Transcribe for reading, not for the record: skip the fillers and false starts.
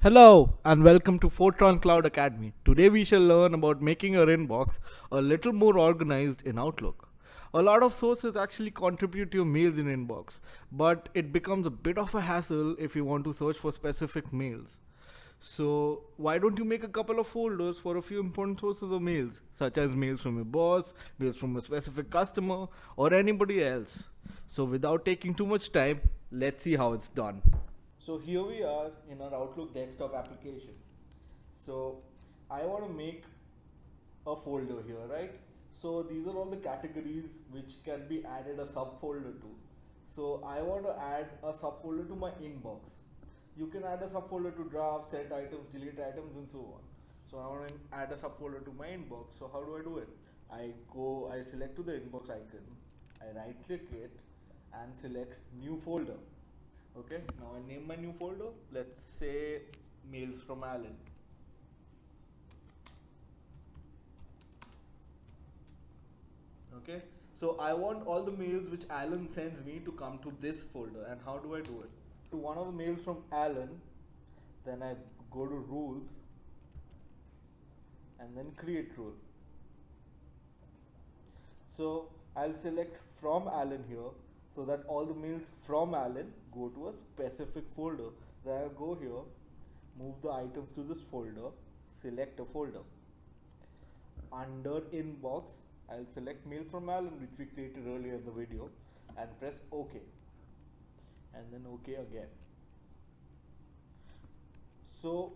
Hello and welcome to Foetron Cloud Academy. Today we shall learn about making your inbox a little more organized in Outlook. A lot of sources actually contribute to your mails in inbox, but it becomes a bit of a hassle if you want to search for specific mails. So why don't you make a couple of folders for a few important sources of mails, such as mails from your boss, mails from a specific customer, or anybody else. So without taking too much time, let's see how it's done. So here we are in our Outlook desktop application. So I want to make a folder here, right? So these are all the categories which can be added a subfolder to. So I want to add a subfolder to my inbox. You can add a subfolder to drafts, set items, delete items, and so on. So I want to add a subfolder to my inbox. So how do I do it? I select to the inbox icon, I right click it and select new folder. Okay, now I name my new folder. Let's say mails from Alan. Okay, so I want all the mails which Alan sends me to come to this folder. And how do I do it? To one of the mails from Alan, then I go to rules and then create rule. So I'll select from Alan here so that all the mails from Alan go to a specific folder. Then I'll go here, move the items to this folder, select a folder. Under inbox, I'll select mail from Alan, which we created earlier in the video, and press OK. And then OK again. So